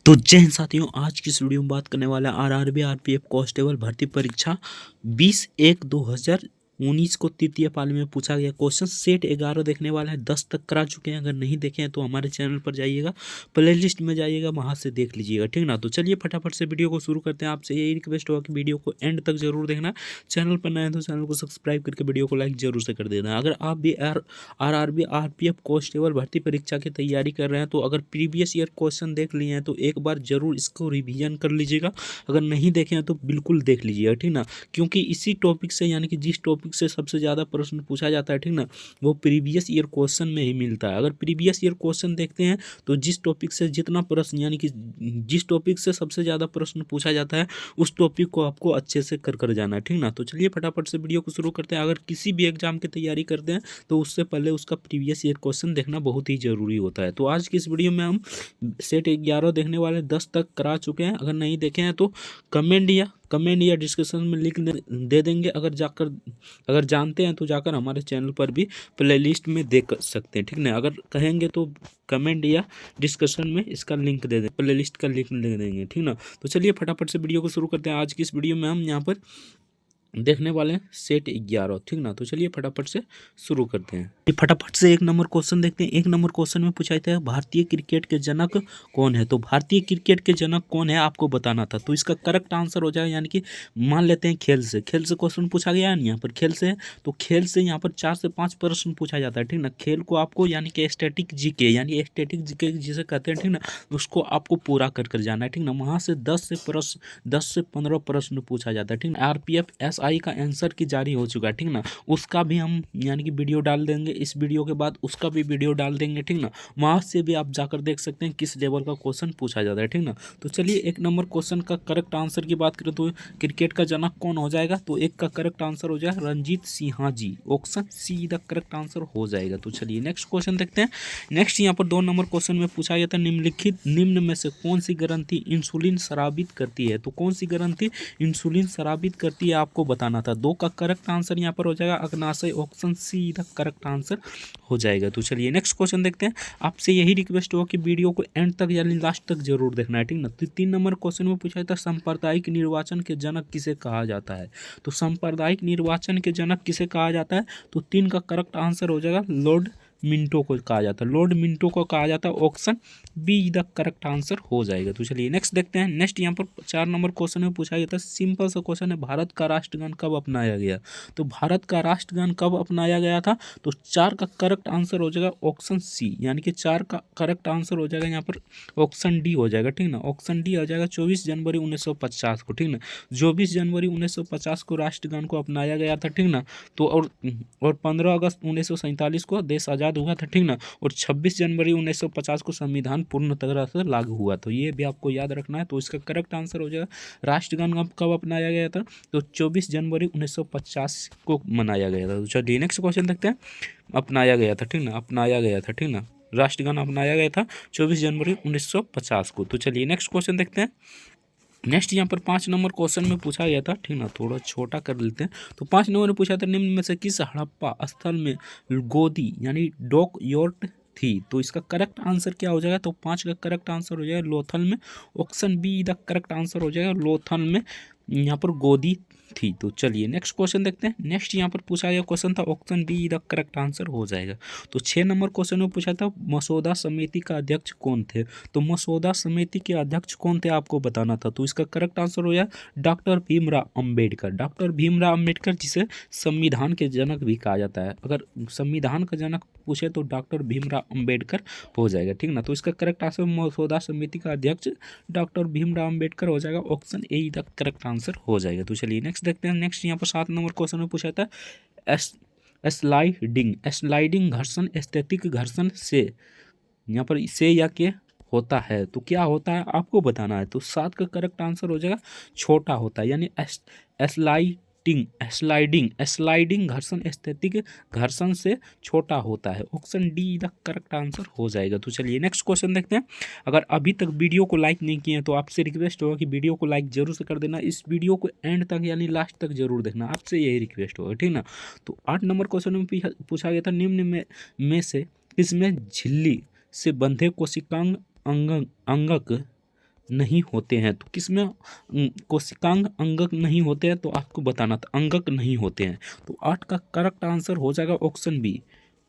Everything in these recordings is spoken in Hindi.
तो जय हिंद साथियों, आज की इस वीडियो में बात करने वाला है आरआरबी आरपीएफ कांस्टेबल भर्ती परीक्षा 20/1/2019 को तृतीय पाली में पूछा गया क्वेश्चन सेट 11 देखने वाला है। 10 तक करा चुके हैं, अगर नहीं देखे हैं तो हमारे चैनल पर जाइएगा, प्लेलिस्ट में जाइएगा, वहां से देख लीजिएगा, ठीक ना। तो चलिए फटाफट से वीडियो को शुरू करते हैं। आपसे यही रिक्वेस्ट होगा कि वीडियो को एंड तक जरूर देखना। चैनल पर नए हैं तो चैनल को सब्सक्राइब करके वीडियो को लाइक जरूर से कर देना। अगर आप भी आरआरबी आरपीएफ कांस्टेबल भर्ती परीक्षा की तैयारी कर रहे हैं तो अगर प्रीवियस ईयर क्वेश्चन देख लिए हैं तो एक बार जरूर इसको रिवीजन कर लीजिएगा। अगर नहीं देखे हैं तो बिल्कुल देख लीजिएगा, ठीक ना, क्योंकि इसी टॉपिक से यानी कि जिस टॉपिक से सबसे ज़्यादा प्रश्न पूछा जाता है, ठीक ना, वो प्रीवियस ईयर क्वेश्चन में ही मिलता है। अगर प्रीवियस ईयर क्वेश्चन देखते हैं तो जिस टॉपिक से जितना प्रश्न यानी कि जिस टॉपिक से सबसे ज़्यादा प्रश्न पूछा जाता है उस टॉपिक को आपको अच्छे से कर जाना है, ठीक ना। तो चलिए फटाफट से वीडियो को शुरू करते हैं। अगर किसी भी एग्जाम की तैयारी करते हैं तो उससे पहले उसका प्रीवियस ईयर क्वेश्चन देखना बहुत ही ज़रूरी होता है। तो आज की इस वीडियो में हम सेट 11 देखने वाले 10 तक करा चुके हैं। अगर नहीं देखे हैं तो कमेंट या डिस्कशन में लिख दे देंगे। अगर जानते हैं तो जाकर हमारे चैनल पर भी प्लेलिस्ट में देख सकते हैं, ठीक ना। अगर कहेंगे तो कमेंट या डिस्कशन में इसका लिंक दे दें, प्लेलिस्ट का लिंक दे देंगे, ठीक ना। तो चलिए फटाफट से वीडियो को शुरू करते हैं। आज की इस वीडियो में हम यहाँ पर देखने वाले हैं सेट 11, ठीक ना। तो चलिए फटाफट से शुरू करते हैं। फटाफट से एक नंबर क्वेश्चन देखते हैं। एक नंबर क्वेश्चन में पूछा था भारतीय क्रिकेट के जनक कौन है। तो भारतीय क्रिकेट के जनक कौन है आपको बताना था। तो इसका करेक्ट आंसर हो जाएगा, यानी कि मान लेते हैं खेल से क्वेश्चन पूछा गया है। यहाँ पर खेल से है तो खेल से यहाँ पर 4 से 5 प्रश्न पूछा जाता है, ठीक ना। खेल को आपको यानी कि स्टैटिक जीके यानी स्टैटिक जीके जिसे कहते हैं, ठीक ना, उसको आपको पूरा कर जाना है, ठीक ना। वहाँ से 10 से 15 प्रश्न पूछा जाता है, ठीक ना। आरपीएफ एसआई का आंसर की जारी हो चुका है, ठीक ना। उसका भी हम यानी कि वीडियो डाल देंगे, इस वीडियो के बाद उसका भी वीडियो डाल देंगे, ठीक ना। वहाँ से भी आप जाकर देख सकते हैं किस लेवल का क्वेश्चन पूछा जाता है, ठीक ना। तो चलिए एक नंबर क्वेश्चन का करेक्ट आंसर की बात करें तो क्रिकेट का जनक कौन हो जाएगा। तो एक का करेक्ट आंसर हो जाएगा Ranjit Sinha ji. Option C the correct answer हो जाएगा। तो चलिए नेक्स्ट क्वेश्चन देखते हैं। नेक्स्ट यहाँ पर 2 नंबर क्वेश्चन में पूछा गया था निम्न में से कौन सी ग्रंथि इंसुलिन स्रावित करती है। तो कौन सी ग्रंथि इंसुलिन स्रावित करती है आपको बताना था। 2 का करेक्ट आंसर यहाँ पर हो जाएगा अग्नाशय। Option C the correct answer हो जाएगा। तो चलिए नेक्स्ट क्वेश्चन देखते हैं। आपसे यही रिक्वेस्ट होगा कि वीडियो को एंड तक यानी लास्ट तक जरूर देखना है, ठीक ना। तो 3 नंबर क्वेश्चन में पूछा था सांप्रदायिक निर्वाचन के जनक किसे कहा जाता है। तो सांप्रदायिक निर्वाचन के जनक किसे कहा जाता है। तो 3 का करेक्ट आंसर हो जाएगा लॉर्ड मिंटो को कहा जाता है। लॉर्ड मिंटो को कहा जाता है। Option B the correct answer हो जाएगा। तो चलिए नेक्स्ट देखते हैं। नेक्स्ट यहाँ पर 4 नंबर क्वेश्चन में पूछा गया था, सिंपल सा क्वेश्चन है, भारत का राष्ट्रगान कब अपनाया गया। तो भारत का राष्ट्रगान कब अपनाया गया था। तो 4 का करेक्ट आंसर हो जाएगा ऑप्शन सी, यानी कि 4 का करेक्ट आंसर हो जाएगा यहाँ पर ऑप्शन डी हो जाएगा, ठीक ना। ऑप्शन डी हो जाएगा 24 जनवरी 1950 को, ठीक ना। 24 जनवरी 1950 को राष्ट्रगान को अपनाया गया था, ठीक ना। तो और 15 अगस्त 1947 को देश आज़ाद हुआ था, ठीक ना। और 26 जनवरी 1950 को संविधान पूर्ण तरह से लागू हुआ। तो ये भी आपको याद रखना है। तो इसका करेक्ट आंसर हो जाएगा राष्ट्रगान कब अपनाया गया था। तो 24 जनवरी 1950 को मनाया गया था। तो चलिए नेक्स्ट क्वेश्चन देखते हैं। अपनाया गया था, ठीक ना, अपनाया गया था, ठीक ना। राष्ट्रगान अपनाया गया था 24 जनवरी 1950 को। तो चलिए नेक्स्ट क्वेश्चन देखते हैं। नेक्स्ट यहाँ पर 5 नंबर क्वेश्चन में पूछा गया था, ठीक ना, थोड़ा छोटा कर लेते हैं। तो 5 नंबर में पूछा था निम्न में से किस हड़प्पा स्थल में गोदी यानी डॉक योर्ट थी। तो इसका करेक्ट आंसर क्या हो जाएगा। तो 5 का करेक्ट आंसर हो जाएगा लोथल में। Option B the correct answer हो जाएगा लोथल में यहाँ पर गोदी थी। तो चलिए नेक्स्ट क्वेश्चन देखते हैं। नेक्स्ट यहाँ पर पूछा गया क्वेश्चन था option B the correct answer हो जाएगा। तो 6 नंबर क्वेश्चन में पूछा था मसौदा समिति का अध्यक्ष कौन थे। तो मसौदा समिति के अध्यक्ष कौन थे आपको बताना था। तो इसका करेक्ट आंसर हो जाएगा डॉक्टर भीमराव अम्बेडकर। डॉक्टर भीमराव अम्बेडकर जिसे संविधान के जनक भी कहा जाता है। अगर संविधान का जनक पूछे तो डॉक्टर भीमराव अम्बेडकर हो जाएगा, ठीक ना। तो इसका करेक्ट आंसर मसौदा समिति का अध्यक्ष डॉक्टर भीमराव अम्बेडकर हो जाएगा। Option A the correct answer हो जाएगा। तो चलिए नेक्स्ट देखते हैं। नेक्स्ट यहाँ पर 7 नंबर क्वेश्चन में पूछा था स्लाइडिंग घर्षण स्थैतिक घर्षण से यहाँ पर से या के होता है। तो क्या होता है आपको बताना है। तो 7 का करेक्ट आंसर हो जाएगा छोटा होता है, यानी स्लाइडिंग घर्षण स्थैतिक घर्षण से छोटा होता है। Option D the correct answer हो जाएगा। तो चलिए नेक्स्ट क्वेश्चन देखते हैं। अगर अभी तक वीडियो को लाइक नहीं किए हैं तो आपसे रिक्वेस्ट होगा कि वीडियो को लाइक जरूर से कर देना। इस वीडियो को एंड तक यानी लास्ट तक जरूर देखना, आपसे यही रिक्वेस्ट होगा, ठीक ना। तो 8 नंबर क्वेश्चन में पूछा गया था निम्न में से किसमें झिल्ली से बंधे कोशिकांग अंगक नहीं होते हैं। तो किसमें कोशिकांग अंगक नहीं होते हैं, तो आपको बताना था अंगक नहीं होते हैं। तो 8 का करेक्ट आंसर हो जाएगा ऑप्शन बी,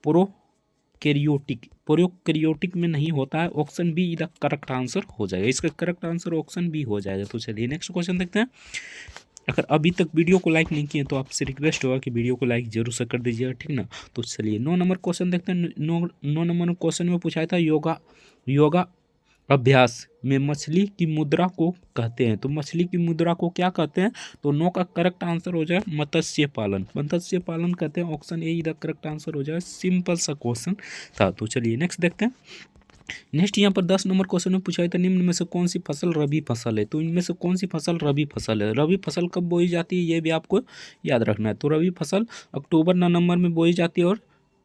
प्रोकैरियोटिक। प्रोकैरियोटिक में नहीं होता है, ऑप्शन बी इधर करेक्ट आंसर हो जाएगा। इसका करेक्ट आंसर ऑप्शन बी हो जाएगा। तो चलिए नेक्स्ट क्वेश्चन देखते हैं। अगर अभी तक वीडियो को लाइक नहीं किए तो आपसे रिक्वेस्ट होगा कि वीडियो को लाइक जरूर से कर दीजिएगा, ठीक ना। तो चलिए 9 नंबर क्वेश्चन देखते हैं। 9 नंबर क्वेश्चन में पूछा था योगा अभ्यास में मछली की मुद्रा को कहते हैं। तो मछली की मुद्रा को क्या कहते हैं? तो 9 का करेक्ट आंसर हो जाएगा मत्स्य पालन। मत्स्य पालन कहते हैं, ऑप्शन ए इधर करेक्ट आंसर हो जाएगा। सिंपल सा क्वेश्चन था। तो चलिए नेक्स्ट देखते हैं। नेक्स्ट यहाँ पर 10 नंबर क्वेश्चन में पूछा था निम्न में से कौन सी फसल रबी फसल है। तो इनमें से कौन सी फसल रबी फसल है? रबी फसल कब बोई जाती है ये भी आपको याद रखना है। तो रबी फसल अक्टूबर नवंबर में बोई जाती है और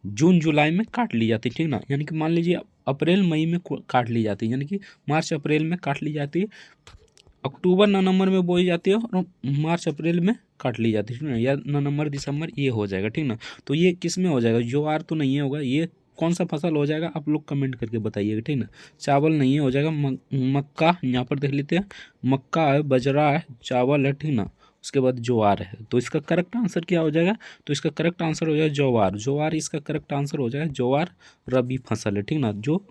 जून जुलाई में काट ली जाती है, ठीक ना। यानी कि मान लीजिए अप्रैल मई में काट ली जाती है, यानी कि मार्च अप्रैल में काट ली जाती है। अक्टूबर नवंबर में बोई जाती है और मार्च अप्रैल में काट ली जाती है, ठीक ना। या नवंबर दिसंबर ये हो जाएगा, ठीक ना। तो ये किस में हो जाएगा? ज्वार तो नहीं होगा। ये कौन सा फसल हो जाएगा आप लोग कमेंट करके बताइएगा, ठीक ना। चावल नहीं है, हो जाएगा मक्का। यहाँ पर देख लेते हैं, मक्का है, बजरा है, चावल है, ठीक ना। उसके बाद ज्वार है। तो इसका करेक्ट आंसर क्या हो जाएगा? तो इसका करेक्ट आंसर हो जाएगा ज्वार। ज्वार इसका करेक्ट आंसर हो जाएगा। ज्वार रबी फसल है, ठीक ना, जो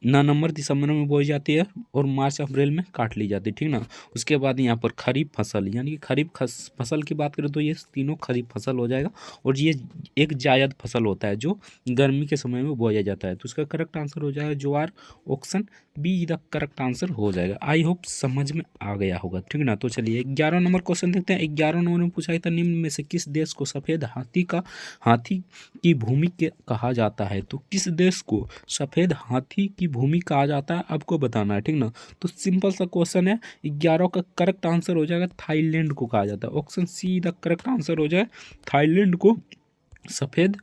नवंबर दिसंबर में बोई जाती है और मार्च अप्रैल में काट ली जाती है, ठीक ना। उसके बाद यहाँ पर खरीफ फसल, यानी कि खरीफ फसल की बात करें तो ये तीनों खरीफ फसल हो जाएगा। और ये एक जायद फसल होता है जो गर्मी के समय में बोया जाता है। तो इसका करेक्ट आंसर हो जाएगा ज्वार। ऑप्शन बी इधर करेक्ट आंसर हो जाएगा। आई होप समझ में आ गया होगा, ठीक ना। तो चलिए 11 नंबर क्वेश्चन देखते हैं। 11 नंबर में पूछा था निम्न में से किस देश को सफ़ेद हाथी की भूमि कहा जाता है। तो किस देश को सफ़ेद हाथी की भूमि कहा जाता है आपको बताना है, ठीक ना। तो सिंपल सा क्वेश्चन है। 11 का करेक्ट आंसर हो जाएगा थाईलैंड को कहा जाता है। Option C the correct answer हो जाए। थाईलैंड को सफ़ेद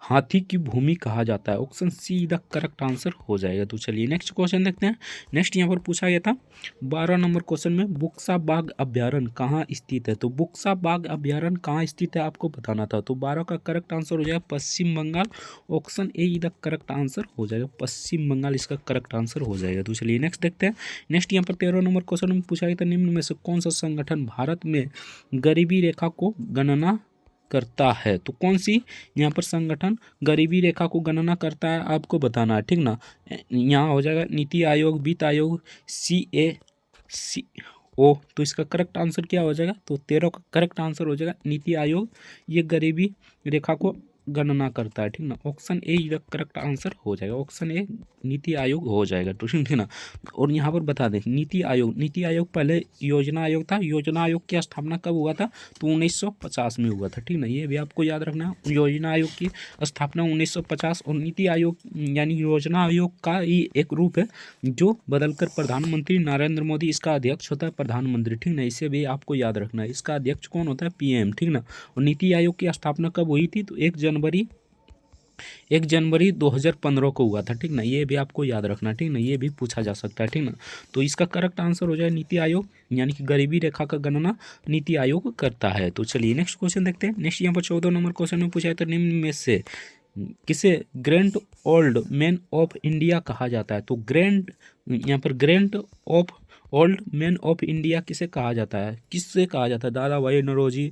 हाथी की भूमि कहा जाता है। Option C the correct answer हो जाएगा। तो चलिए नेक्स्ट क्वेश्चन देखते हैं। नेक्स्ट यहाँ पर पूछा गया था 12 नंबर क्वेश्चन में बुक्सा बाग अभ्यारण्य कहाँ स्थित है। तो बुक्सा बाग अभ्यारण्य कहाँ स्थित है आपको बताना था। तो 12 का करेक्ट आंसर हो जाएगा Paschim Bengal. Option A the correct answer हो जाएगा। पश्चिम बंगाल इसका करेक्ट आंसर हो जाएगा। तो चलिए नेक्स्ट देखते हैं। नेक्स्ट यहाँ पर 13 नंबर क्वेश्चन में पूछा गया था निम्न में से कौन सा संगठन भारत में गरीबी रेखा को गणना करता है। तो कौन सी यहाँ पर संगठन गरीबी रेखा को गणना करता है आपको बताना है, ठीक ना। यहाँ हो जाएगा नीति आयोग, वित्त आयोग, CACO। तो इसका करेक्ट आंसर क्या हो जाएगा? तो 13 का करेक्ट आंसर हो जाएगा नीति आयोग। ये गरीबी रेखा को गणना करता है, ठीक ना। ऑप्शन ए इधर करेक्ट आंसर हो जाएगा। ऑप्शन ए नीति आयोग हो जाएगा, तो ठीक ना। और यहाँ पर बता दें नीति आयोग पहले योजना आयोग था। योजना आयोग की स्थापना कब हुआ था? तो 1950 में हुआ था, ठीक ना। ये भी आपको याद रखना है। योजना आयोग की स्थापना 1950 और नीति आयोग यानी योजना आयोग का ही एक रूप है जो बदलकर प्रधानमंत्री नरेंद्र मोदी इसका अध्यक्ष होता है, प्रधानमंत्री, ठीक ना। इसे भी आपको याद रखना है। इसका अध्यक्ष कौन होता है? PM, ठीक ना। और नीति आयोग की स्थापना कब हुई थी? तो 1 जनवरी 2015 को हुआ था, ठीक ना। ये भी आपको याद रखना, ठीक ना। ये भी पूछा जा सकता है, ठीक ना। तो इसका करेक्ट आंसर हो जाए नीति आयोग, यानी कि गरीबी रेखा का गणना नीति आयोग करता है। तो चलिए नेक्स्ट क्वेश्चन देखते हैं। नेक्स्ट यहाँ पर 14 नंबर क्वेश्चन में पूछा है तो निम्न में से किसे grand old man of India कहा जाता है। तो यहाँ पर grand old man of India किसे कहा जाता है? किससे कहा जाता है? दादा भाई नौरोजी,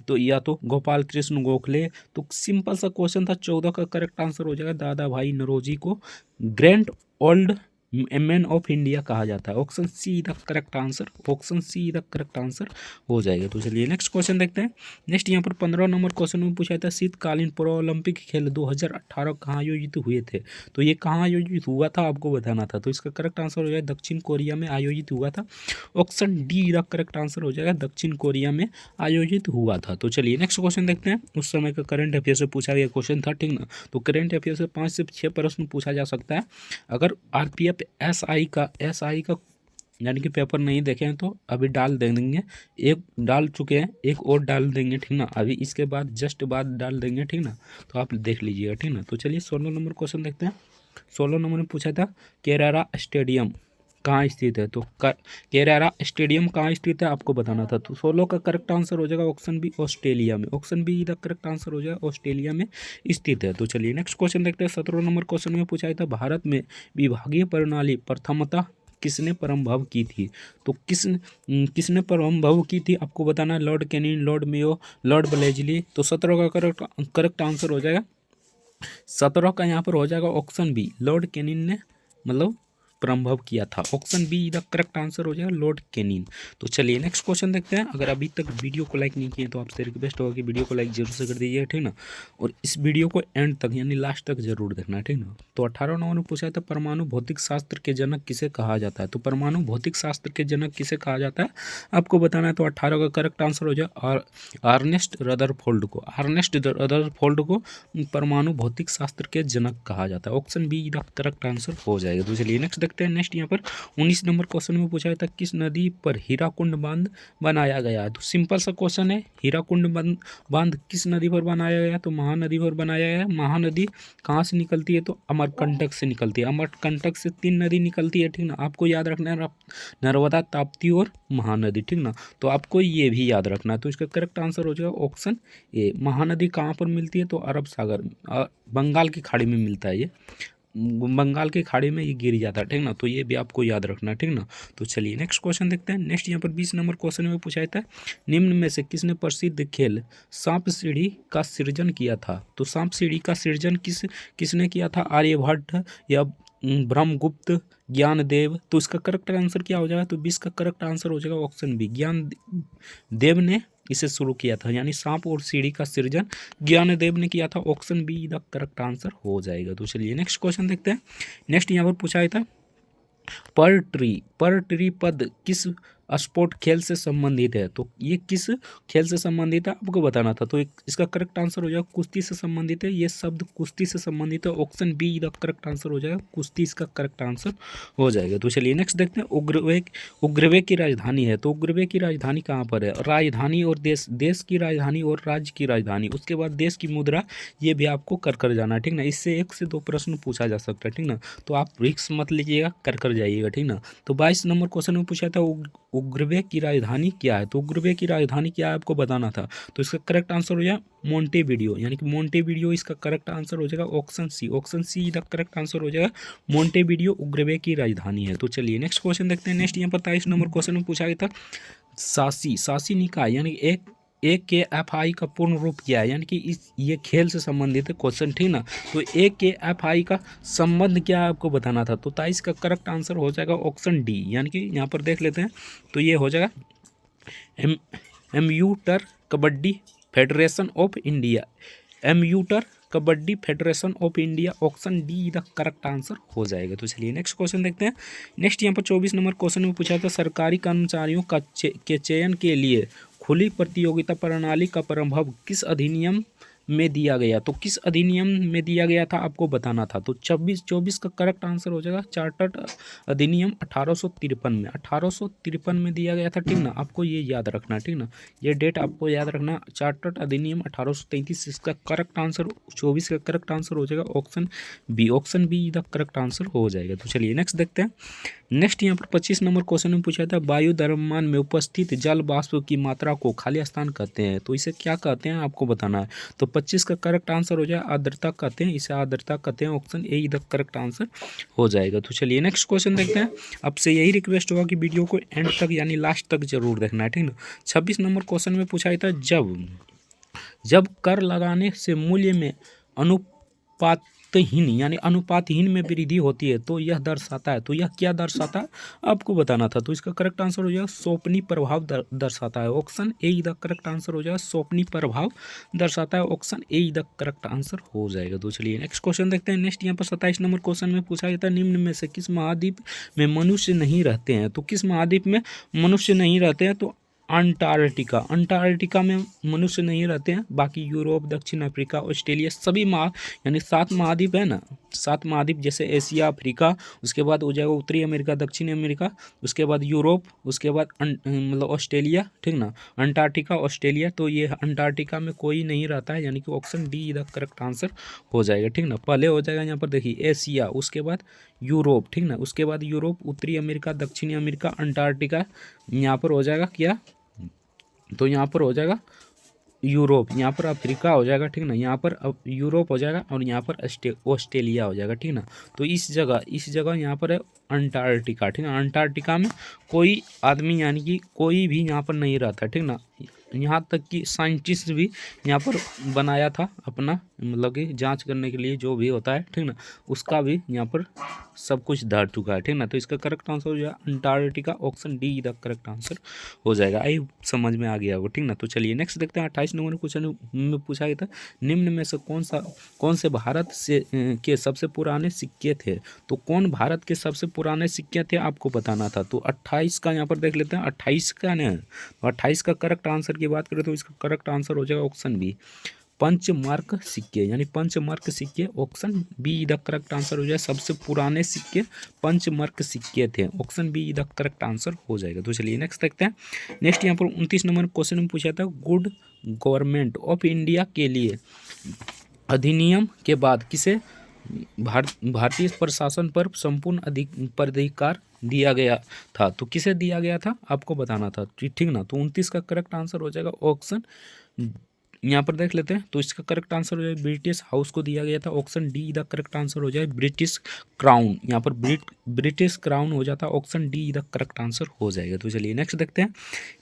तो या तो गोपाल कृष्ण गोखले। तो सिंपल सा क्वेश्चन था। 14 का करेक्ट आंसर हो जाएगा दादा भाई नौरोजी को grand old man of India कहा जाता है। Option C the correct answer. Option C the correct answer हो जाएगा। तो चलिए नेक्स्ट क्वेश्चन देखते हैं। नेक्स्ट यहाँ पर 15 नंबर क्वेश्चन में पूछा था शीतकालीन ओलंपिक खेल 2018 कहाँ आयोजित हुए थे। तो ये कहाँ आयोजित हुआ था आपको बताना था। तो इसका करेक्ट आंसर हो जाएगा दक्षिण कोरिया में आयोजित हुआ था। Option D the correct answer हो जाएगा दक्षिण कोरिया में आयोजित हुआ था। तो चलिए नेक्स्ट क्वेश्चन देखते हैं। उस समय का करंट अफेयर से पूछा गया क्वेश्चन था, ठीक ना। तो करंट अफेयर से 5 से 6 प्रश्न पूछा जा सकता है। अगर RPF SI का यानी कि पेपर नहीं देखे हैं तो अभी डाल देंगे। एक डाल चुके हैं, एक और डाल देंगे, ठीक ना। अभी इसके बाद जस्ट बाद डाल देंगे, ठीक ना। तो आप देख लीजिएगा, ठीक ना। तो चलिए 16 नंबर क्वेश्चन देखते हैं। 16 नंबर में पूछा था केराला स्टेडियम कहाँ स्थित है। तो केराला स्टेडियम कहाँ स्थित है आपको बताना था। तो 16 का करेक्ट आंसर हो जाएगा ऑप्शन बी ऑस्ट्रेलिया में। Option B the correct answer हो जाएगा ऑस्ट्रेलिया में स्थित है। तो चलिए नेक्स्ट क्वेश्चन देखते हैं। 17 नंबर क्वेश्चन में पूछा था भारत में विभागीय प्रणाली प्रथमतः किसने परंभव की थी? तो किसने परंभव की थी आपको बताना है। Lord Canning, Lord Mayo, Lord ब्लेजली। तो 17 का करेक्ट आंसर हो जाएगा 17 का यहाँ पर हो जाएगा ऑप्शन बी, लॉर्ड कैनिन ने मतलब परंभव किया था। Option B the correct answer हो जाएगा लॉर्ड कैनिन। तो चलिए नेक्स्ट क्वेश्चन देखते हैं। अगर अभी तक वीडियो को लाइक नहीं किए तो आपसे रिक्वेस्ट होगा कि वीडियो को लाइक जरूर से कर दीजिए, ठीक ना। और इस वीडियो को एंड तक यानी लास्ट तक जरूर देखना है, ठीक ना। तो 18 नंबर में पूछा था परमाणु भौतिक शास्त्र के जनक किसे कहा जाता है? तो परमाणु भौतिक शास्त्र के जनक किसे कहा जाता है आपको बताना है। तो 18 का करेक्ट आंसर हो जाए अर्नेस्ट रदरफोर्ड को। अर्नेस्ट रदरफोर्ड को परमाणु भौतिक शास्त्र के जनक कहा जाता है। Option B the correct answer हो जाएगा। तो चलिए नेक्स्ट देखते हैं। नेक्स्ट यहाँ पर 19 नंबर क्वेश्चन में पूछा था किस नदी पर हीराकुंड बांध बनाया गया है? तो सिंपल सा क्वेश्चन है, हीराकुंड बांध किस नदी पर बनाया गया? तो महानदी पर बनाया गया है। महानदी कहाँ से निकलती है? तो अमरकंटक से निकलती है। अमरकंटक से 3 नदी निकलती है, ठीक ना। आपको याद रखना है नर्मदा, ताप्ती और महानदी, ठीक ना। तो आपको ये भी याद रखना है। तो इसका करेक्ट आंसर हो जाएगा ऑप्शन ए। महानदी कहाँ पर मिलती है? तो अरब सागर, बंगाल की खाड़ी में मिलता है। ये बंगाल की खाड़ी में ये गिर जाता है, ठीक ना। तो ये भी आपको याद रखना है, ठीक ना। तो चलिए नेक्स्ट क्वेश्चन देखते हैं। नेक्स्ट यहाँ पर 20 नंबर क्वेश्चन में पूछा था निम्न में से किसने प्रसिद्ध खेल सांप सीढ़ी का सृजन किया था? तो सांप सीढ़ी का सृजन किसने किया था? आर्यभट्ट या ब्रह्मगुप्त, ज्ञानदेव? तो इसका करेक्ट आंसर क्या हो जाएगा? तो 20 का करेक्ट आंसर हो जाएगा ऑप्शन बी, ज्ञानदेव ने इसे शुरू किया था। यानी सांप और सीढ़ी का सृजन ज्ञानदेव ने किया था। Option B the correct answer हो जाएगा। तो चलिए नेक्स्ट क्वेश्चन देखते हैं। नेक्स्ट यहाँ पर पूछा था पर ट्री पद किस स्पोर्ट खेल से संबंधित है? तो ये किस खेल से संबंधित है आपको बताना था। तो इसका करेक्ट आंसर हो जाएगा कुश्ती से संबंधित है। ये शब्द कुश्ती से संबंधित है। Option B the correct answer हो जाएगा कुश्ती, इसका करेक्ट आंसर हो जाएगा। तो चलिए नेक्स्ट देखते हैं। उग्रवे की राजधानी है। तो उग्रवे की राजधानी कहाँ पर है? राजधानी और देश की राजधानी और राज्य की राजधानी, उसके बाद देश की मुद्रा, ये भी आपको कर जाना है, ठीक ना। इससे 1 से 2 प्रश्न पूछा जा सकता है, ठीक ना। तो आप रिक्स मत लीजिएगा, कर जाइएगा, ठीक ना। तो 22 नंबर क्वेश्चन में पूछा था उग्रवे की राजधानी क्या है? तो उग्रवे की राजधानी क्या है आपको बताना था। तो इसका करेक्ट आंसर हो जाए मोंटेवीडियो, यानी कि मोंटेवीडियो इसका करेक्ट आंसर हो जाएगा। Option C, option C the correct answer हो जाएगा मोंटेवीडियो उग्रवे की राजधानी है। तो चलिए नेक्स्ट क्वेश्चन देखते हैं। नेक्स्ट यहाँ पर 23 नंबर क्वेश्चन में पूछा गया था शासी निकाय यानी AKFI का पूर्ण रूप क्या है? यानी कि ये खेल से संबंधित है क्वेश्चन, ठीक ना। तो AKFI का संबंध क्या है आपको बताना था। तो 23 का करेक्ट आंसर हो जाएगा ऑप्शन डी, यानी कि यहाँ पर देख लेते हैं। तो ये हो जाएगा amateur kabaddi federation of India, amateur kabaddi federation of India. Option D the correct answer हो जाएगा। तो चलिए नेक्स्ट क्वेश्चन देखते हैं। नेक्स्ट यहाँ पर 24 नंबर क्वेश्चन में पूछा था सरकारी कर्मचारियों के चयन के लिए खुली प्रतियोगिता प्रणाली का प्रारंभ किस अधिनियम में दिया गया? तो किस अधिनियम में दिया गया था आपको बताना था। तो 24 का करेक्ट आंसर हो जाएगा चार्टर्ड अधिनियम 1853 में, 1853 में दिया गया था, ठीक ना। आपको ये याद रखना, ठीक ना। ये डेट आपको याद रखना, चार्टर्ड अधिनियम 1833। इसका करेक्ट आंसर 24 का करेक्ट आंसर हो जाएगा option B, option B the correct answer हो जाएगा। तो चलिए नेक्स्ट देखते हैं। नेक्स्ट यहाँ पर 25 नंबर क्वेश्चन में पूछा था वायु द्रव्यमान में उपस्थित जल वाष्प की मात्रा को खाली स्थान कहते हैं। तो इसे क्या कहते हैं आपको बताना है। तो 25 का करेक्ट आंसर हो जाए आर्द्रता कहते हैं, इसे आर्द्रता कहते हैं। Option A the correct answer हो जाएगा। तो चलिए नेक्स्ट क्वेश्चन देखते हैं। आपसे यही रिक्वेस्ट होगा कि वीडियो को एंड तक यानी लास्ट तक जरूर देखना है, ठीक ना। 26 नंबर क्वेश्चन में पूछा था जब कर लगाने से मूल्य में अनुपातहीन यानी अनुपातहीन में वृद्धि होती है तो यह दर्शाता है। तो यह क्या दर्शाता है आपको बताना था। तो इसका करेक्ट आंसर हो जाएगा सोपनी प्रभाव दर्शाता है। Option A the correct answer हो जाएगा सोपनी प्रभाव दर्शाता है। Option A the correct answer हो जाएगा। तो चलिए नेक्स्ट क्वेश्चन देखते हैं। नेक्स्ट यहाँ पर 27 नंबर क्वेश्चन में पूछा गया था निम्न में से किस महाद्वीप में मनुष्य नहीं रहते हैं? तो किस महाद्वीप में मनुष्य नहीं रहते हैं? तो अंटार्कटिका में मनुष्य नहीं रहते हैं। बाकी यूरोप, दक्षिण अफ्रीका, ऑस्ट्रेलिया सभी यानी 7 महाद्वीप है ना, 7 महाद्वीप जैसे एशिया, अफ्रीका, उसके बाद हो जाएगा उत्तरी अमेरिका, दक्षिण अमेरिका, उसके बाद यूरोप, उसके बाद मतलब ऑस्ट्रेलिया, ठीक ना, अंटार्कटिका, ऑस्ट्रेलिया। तो ये अंटार्कटिका में कोई नहीं रहता है, यानी कि option D the correct answer हो जाएगा, ठीक ना। पहले हो जाएगा यहाँ पर देखिए एशिया, उसके बाद यूरोप, ठीक ना, उसके बाद यूरोप, उत्तरी अमेरिका, दक्षिणी अमेरिका, अंटार्कटिका। यहाँ पर हो जाएगा क्या? तो यहाँ पर हो जाएगा यूरोप, यहाँ पर अफ्रीका हो जाएगा, ठीक ना, यहाँ पर यूरोप हो जाएगा और यहाँ पर ऑस्ट्रेलिया हो जाएगा, ठीक ना। तो इस जगह यहाँ पर है अंटार्कटिका, ठीक है। अंटार्कटिका में कोई आदमी यानी कि कोई भी यहाँ पर नहीं रहता, ठीक ना। यहाँ तक कि साइंटिस्ट भी यहाँ पर बनाया था अपना, मतलब कि जांच करने के लिए जो भी होता है, ठीक ना, उसका भी यहाँ पर सब कुछ धर चुका है, ठीक ना। तो इसका करेक्ट आंसर हो जाएगा Antarctica, option D the correct answer हो जाएगा। आई समझ में आ गया होगा, ठीक ना। तो चलिए नेक्स्ट देखते हैं। 28 नंबर क्वेश्चन में पूछा गया था, निम्न में से कौन से भारत से के सबसे पुराने सिक्के थे। तो कौन भारत के सबसे पुराने सिक्के थे आपको बताना था। तो 28 का यहाँ पर देख लेते हैं, 28 का नहीं, तो 28 का करेक्ट आंसर की बात करें तो इसका करेक्ट आंसर हो जाएगा ऑप्शन बी, पंचमार्क सिक्के, यानी पंचमार्क सिक्के, option B the correct answer हो जाए। सबसे पुराने सिक्के पंचमार्क सिक्के थे, option B the correct answer हो जाएगा। तो चलिए नेक्स्ट देखते हैं। नेक्स्ट यहाँ पर 29 नंबर क्वेश्चन में पूछा था, गुड गवर्नमेंट ऑफ इंडिया के लिए अधिनियम के बाद किसे भारतीय प्रशासन पर संपूर्ण अधिकार दिया गया था। तो किसे दिया गया था आपको बताना था, ठीक ना। तो 29 का करेक्ट आंसर हो जाएगा ऑप्शन, यहाँ पर देख लेते हैं। तो इसका करेक्ट आंसर हो जाएगा ब्रिटिश हाउस को दिया गया था, option D the correct answer हो जाए ब्रिटिश क्राउन, यहाँ पर ब्रिटिश क्राउन हो जाता है, option D the correct answer हो जाएगा। तो चलिए नेक्स्ट देखते हैं।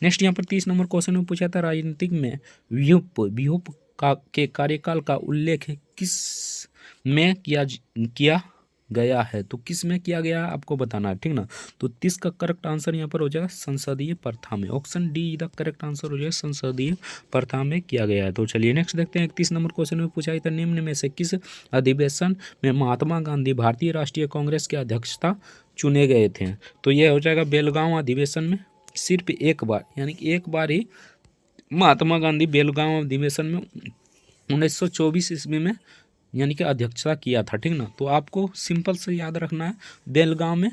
नेक्स्ट यहाँ पर 30 नंबर क्वेश्चन में पूछा था, राजनीतिक में व्यूह के कार्यकाल का उल्लेख किस में किया गया है। तो किस में किया गया है आपको बताना है, ठीक ना। तो 30 का करेक्ट आंसर यहाँ पर हो जाएगा संसदीय प्रथा में, option D the correct answer हो जाएगा संसदीय प्रथा में किया गया है। तो चलिए नेक्स्ट देखते हैं। 31 नंबर क्वेश्चन में पूछा गया था, निम्न में से किस अधिवेशन में महात्मा गांधी भारतीय राष्ट्रीय कांग्रेस के अध्यक्षता चुने गए थे। तो यह हो जाएगा बेलगांव अधिवेशन में, सिर्फ एक बार, यानी कि एक बार ही महात्मा गांधी बेलगांव अधिवेशन में 1924 ईस्वी में यानी कि अध्यक्षता किया था, ठीक ना। तो आपको सिंपल से याद रखना है, बेलगांव में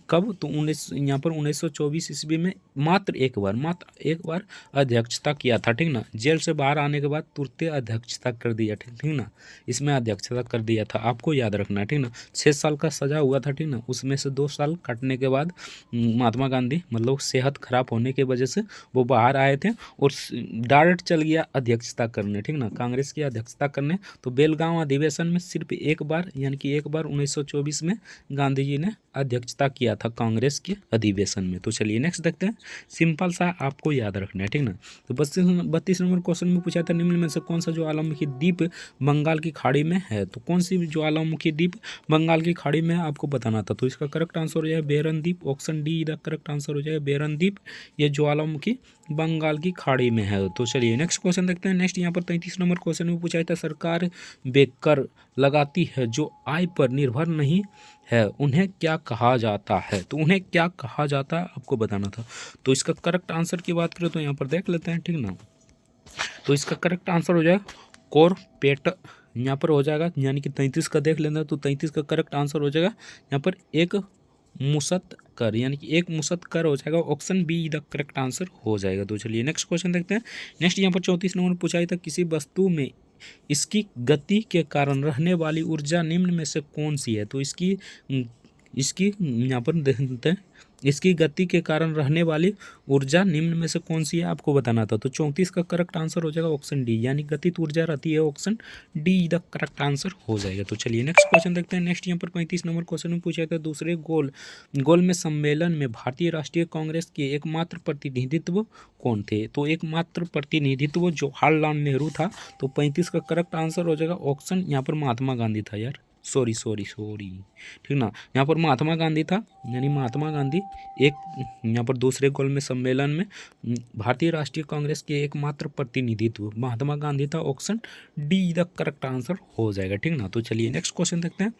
कब, तो यहाँ पर 1924 ईस्वी में मात्र एक बार अध्यक्षता किया था, ठीक ना। जेल से बाहर आने के बाद तुरंत अध्यक्षता कर दिया, ठीक ना, इसमें अध्यक्षता कर दिया था, आपको याद रखना है, ठीक ना। 6 साल का सजा हुआ था, ठीक ना, उसमें से 2 साल कटने के बाद महात्मा गांधी मतलब सेहत खराब होने की वजह से वो बाहर आए थे और डायरेक्ट चल गया अध्यक्षता करने, ठीक ना, कांग्रेस की अध्यक्षता करने। तो बेलगांव अधिवेशन में सिर्फ एक बार, यानी कि एक बार 1924 में गांधी जी ने अध्यक्षता किया था कांग्रेस के अधिवेशन में। तो चलिए नेक्स्ट देखते हैं, सिंपल सा आपको याद रखना है, ठीक ना। तो 32 नंबर क्वेश्चन में पूछा था, निम्न में से कौन सा ज्वालामुखी द्वीप बंगाल की खाड़ी में है। तो कौन सी ज्वालामुखी द्वीप बंगाल की खाड़ी में है आपको बताना था। तो इसका करेक्ट आंसर हो जाएगा बेरन द्वीप, option D the correct answer हो जाएगा बेरन द्वीप, ये ज्वालामुखी बंगाल की खाड़ी में है। तो चलिए नेक्स्ट क्वेश्चन देखते हैं। नेक्स्ट यहाँ पर 33 नंबर क्वेश्चन में पूछा था, सरकार बेकर लगाती है जो आय पर निर्भर नहीं है, उन्हें क्या कहा जाता है। तो उन्हें क्या कहा जाता है आपको बताना था। तो इसका करेक्ट आंसर की बात करें तो यहाँ पर देख लेते हैं, ठीक ना। तो इसका करेक्ट आंसर हो जाएगा कॉरपोरेट, यहाँ पर हो जाएगा, यानी कि 33 का देख लेना। तो 33 का करेक्ट आंसर हो जाएगा यहाँ पर एक मुसत कर, यानी कि एक मुसत कर हो जाएगा, option B the correct answer हो जाएगा। तो चलिए नेक्स्ट क्वेश्चन देखते हैं। नेक्स्ट यहाँ पर 34 नंबर पूछा था, किसी वस्तु में इसकी गति के कारण रहने वाली ऊर्जा निम्न में से कौन सी है। तो इसकी यहाँ पर देखते हैं, इसकी गति के कारण रहने वाली ऊर्जा निम्न में से कौन सी है आपको बताना था। तो 34 का करेक्ट आंसर हो जाएगा ऑप्शन डी, यानी गतित ऊर्जा रहती है, option D the correct answer हो जाएगा। तो चलिए नेक्स्ट क्वेश्चन देखते हैं। नेक्स्ट यहाँ पर 35 नंबर क्वेश्चन में पूछा था, दूसरे गोल में सम्मेलन में भारतीय राष्ट्रीय कांग्रेस के एकमात्र प्रतिनिधित्व कौन थे। तो एकमात्र प्रतिनिधित्व जवाहरलाल नेहरू था। तो 35 का करेक्ट आंसर हो जाएगा ऑप्शन, यहाँ पर महात्मा गांधी था यार, सॉरी, ठीक ना, यहाँ पर महात्मा गांधी था, यानी महात्मा गांधी एक यहाँ पर दूसरे गोल में सम्मेलन में भारतीय राष्ट्रीय कांग्रेस के एकमात्र प्रतिनिधित्व महात्मा गांधी था, option D the correct answer हो जाएगा, ठीक ना। तो चलिए नेक्स्ट क्वेश्चन देखते हैं।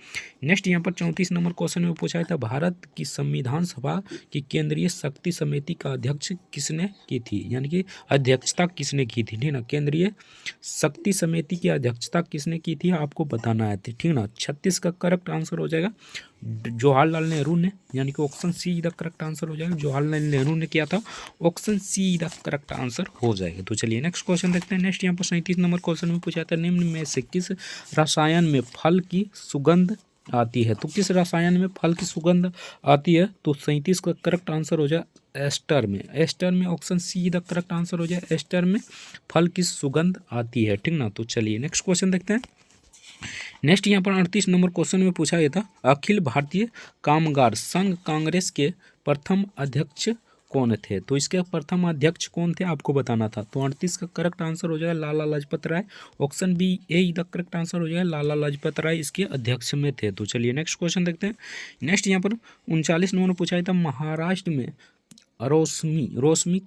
नेक्स्ट यहाँ पर 34 नंबर क्वेश्चन में पूछा था, भारत की संविधान सभा की केंद्रीय शक्ति समिति का अध्यक्ष किसने की थी, यानी कि अध्यक्षता किसने की थी, ठीक ना। केंद्रीय शक्ति समिति की अध्यक्षता किसने की थी आपको बताना है, ठीक ना। 36 का करेक्ट आंसर हो जाएगा जवाहरलाल नेहरू ने, यानी कि option C the correct answer हो जाएगा, जवाहरलाल नेहरू ने किया था, option C the correct answer हो जाएगा। तो चलिए नेक्स्ट क्वेश्चन देखते हैं। नेक्स्ट यहाँ पर 37 नंबर क्वेश्चन में पूछा था, निम्न में से किस रसायन में फल की सुगंध आती है। तो किस रसायन में फल की सुगंध आती है? तो 37 का करेक्ट आंसर हो जाए एस्टर में। एस्टर में option C the correct answer हो जाए। एस्टर में फल की सुगंध आती है, ठीक ना। तो चलिए नेक्स्ट क्वेश्चन देखते हैं। नेक्स्ट यहाँ पर 38 नंबर क्वेश्चन में पूछा गया था, अखिल भारतीय कामगार संघ कांग्रेस के प्रथम अध्यक्ष कौन थे? तो इसके प्रथम अध्यक्ष कौन थे आपको बताना था। तो 38 का करेक्ट आंसर हो जाएगा Lala Lajpat Rai. Option B A the correct answer हो जाएगा, लाला लाजपत राय इसके अध्यक्ष में थे। तो चलिए नेक्स्ट क्वेश्चन देखते हैं। नेक्स्ट यहाँ पर 39 नंबर पूछा गया था, महाराष्ट्र में रोशमी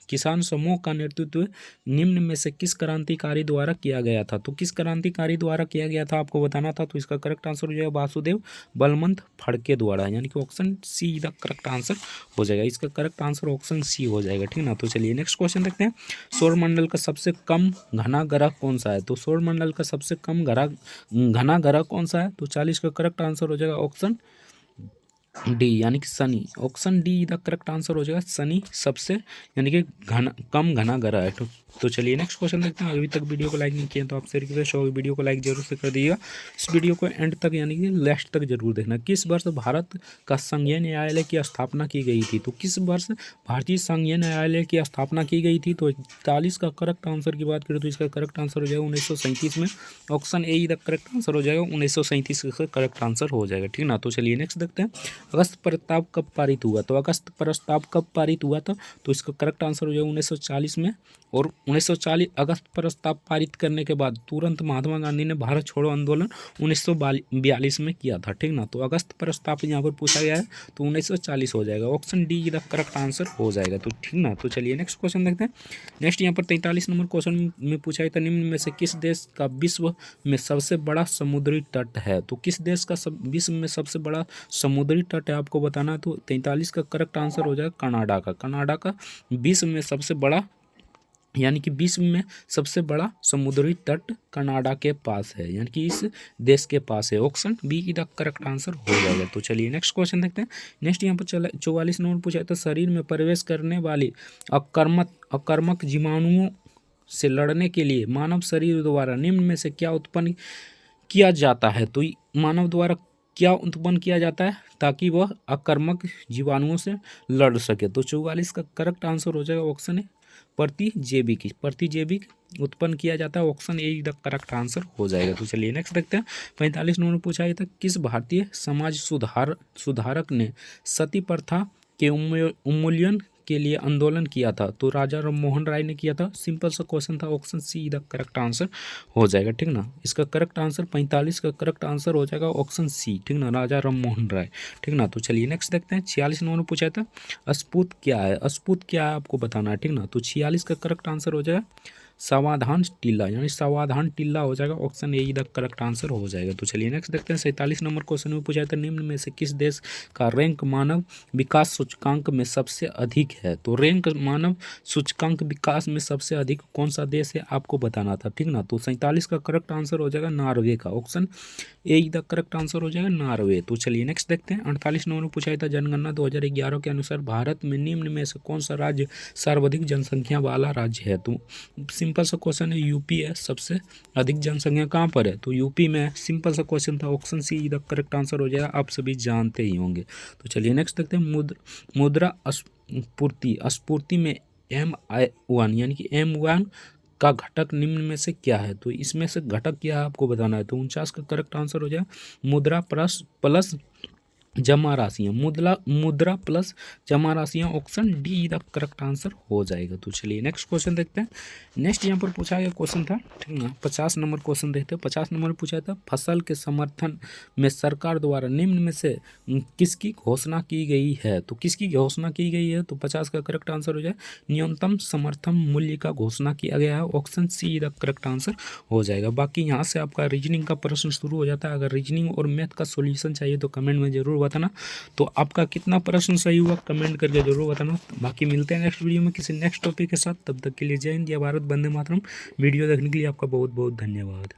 किसान समूह का नेतृत्व निम्न में से किस क्रांतिकारी द्वारा किया गया था? तो किस क्रांतिकारी द्वारा किया गया था आपको बताना था। तो इसका करेक्ट आंसर हो जाएगा वासुदेव बलवंत फड़के द्वारा, यानी कि option C the correct answer हो जाएगा। इसका करेक्ट आंसर ऑप्शन सी हो जाएगा, ठीक ना। तो चलिए नेक्स्ट क्वेश्चन देखते हैं। सौरमंडल का सबसे कम घना ग्रह कौन सा है? तो सौरमंडल का सबसे कम घना ग्रह कौन सा है? तो 40 का करेक्ट आंसर हो जाएगा ऑप्शन डी, यानी कि Shani. Option D the correct answer हो जाएगा, शनि सबसे यानी कि कम घना ग्रह है। तो चलिए नेक्स्ट क्वेश्चन देखते हैं। अभी तक वीडियो को लाइक नहीं किया तो आपसे रिक्वेस्ट होगी वीडियो को लाइक जरूर से कर दीजिएगा। इस वीडियो को एंड तक यानी कि लास्ट तक जरूर देखना। किस वर्ष भारत का संघीय न्यायालय की स्थापना की गई थी? तो किस वर्ष भारतीय संघीय न्यायालय की स्थापना की गई थी? तो 41 का करेक्ट आंसर की बात करें तो इसका करेक्ट आंसर हो जाएगा 1937 में। Option A the correct answer हो जाएगा, 1937 का करेक्ट आंसर हो जाएगा, ठीक ना। तो चलिए नेक्स्ट देखते हैं। अगस्त प्रस्ताव कब पारित हुआ? तो अगस्त प्रस्ताव कब पारित हुआ था? तो इसका करेक्ट आंसर हो जाएगा 1940 में। और 1940 अगस्त प्रस्ताव पारित करने के बाद तुरंत महात्मा गांधी ने भारत छोड़ो आंदोलन 1942 में किया था, ठीक ना। तो अगस्त प्रस्ताव यहाँ पर पूछा गया है तो 1940 हो जाएगा। Option D the correct answer हो जाएगा, तो ठीक ना। तो चलिए नेक्स्ट क्वेश्चन देखते हैं। नेक्स्ट यहाँ पर 43 नंबर क्वेश्चन में पूछा गया था, निम्न में से किस देश का विश्व में सबसे बड़ा समुद्री तट है? तो किस देश का विश्व में सबसे बड़ा समुद्री तट है आपको बताना है। तो 43 का करेक्ट आंसर हो जाएगा कनाडा का। कनाडा का विश्व में सबसे बड़ा यानी कि विश्व में सबसे बड़ा समुद्री तट कनाडा के पास है, यानी कि इस देश के पास है। ऑप्शन बी की द करेक्ट आंसर हो जाएगा। तो चलिए नेक्स्ट क्वेश्चन देखते हैं। नेक्स्ट यहाँ पर 44 नंबर पूछा था, शरीर में प्रवेश करने वाली अकर्मक जीवाणुओं से लड़ने के लिए मानव शरीर द्वारा निम्न में से क्या उत्पन्न किया जाता है? तो मानव द्वारा क्या उत्पन्न किया जाता है ताकि वह अकर्मक जीवाणुओं से लड़ सके? तो 44 का करेक्ट आंसर हो जाएगा ऑप्शन ए प्रतिजैविक उत्पन्न किया जाता है। Option A the correct answer हो जाएगा। तो चलिए नेक्स्ट देखते हैं। 45 नंबर पूछा गया था, किस भारतीय समाज सुधारक ने सती प्रथा के उन्मूलन के लिए आंदोलन किया था? तो राजा राम मोहन राय ने किया था। सिंपल सा क्वेश्चन था, option C the correct answer हो जाएगा, ठीक ना। इसका करेक्ट आंसर 45 का करेक्ट आंसर हो जाएगा ऑप्शन सी, ठीक ना, राजा राम मोहन राय, ठीक ना। तो चलिए नेक्स्ट देखते हैं। 46 नंबर पूछा था, अस्पुत क्या है? अस्पुत क्या है आपको बताना है, ठीक ना। तो 46 का करेक्ट आंसर हो जाएगा सावधान टिल्ला, यानी सावधान टिल्ला हो जाएगा। Option A the correct answer हो जाएगा। तो चलिए नेक्स्ट देखते हैं। 47 नंबर क्वेश्चन में पूछा था, निम्न में से किस देश का रैंक मानव विकास सूचकांक में सबसे अधिक है? तो रैंक मानव सूचकांक विकास में सबसे अधिक कौन सा देश है आपको बताना था, ठीक ना। तो 47 का करेक्ट आंसर हो जाएगा नॉर्वे का। Option A the correct answer हो जाएगा नॉर्वे। तो चलिए नेक्स्ट देखते हैं। 48 नंबर में पूछा था, जनगणना 2011 के अनुसार भारत में निम्न में से कौन सा राज्य सर्वाधिक जनसंख्या वाला राज्य है? तो सिंपल सा क्वेश्चन है, यूपी है, सबसे अधिक जनसंख्या कहाँ पर है? तो यूपी में। सिंपल सा क्वेश्चन था, option C the correct answer हो जाएगा, आप सभी जानते ही होंगे। तो चलिए नेक्स्ट देखते हैं। मुद्रा स्फूर्ति में M1 यानी कि M1 का घटक निम्न में से क्या है? तो इसमें से घटक क्या है आपको बताना है। तो 49 का करेक्ट आंसर हो जाएगा मुद्रा प्लस जमा राशियाँ, मुद्रा प्लस जमा राशियाँ। Option D the correct answer हो जाएगा। तो चलिए नेक्स्ट क्वेश्चन देखते हैं। नेक्स्ट यहाँ पर पूछा गया क्वेश्चन था, ठीक ना, 50 नंबर क्वेश्चन देखते हैं। 50 नंबर पूछा था, फसल के समर्थन में सरकार द्वारा निम्न में से किसकी घोषणा की गई है? तो किसकी घोषणा की गई है? तो 50 का करेक्ट आंसर हो जाए न्यूनतम समर्थन मूल्य का घोषणा किया गया है। Option C the correct answer हो जाएगा। बाकी यहाँ से आपका रीजनिंग का प्रश्न शुरू हो जाता है। अगर रीजनिंग और मैथ का सोल्यूशन चाहिए तो कमेंट में जरूर बताना। तो आपका कितना प्रश्न सही हुआ कमेंट करके जरूर बताना। बाकी मिलते हैं नेक्स्ट वीडियो में किसी नेक्स्ट टॉपिक के साथ। तब तक के लिए जय हिंद, जय भारत, वंदे मातरम। वीडियो देखने के लिए आपका बहुत बहुत धन्यवाद।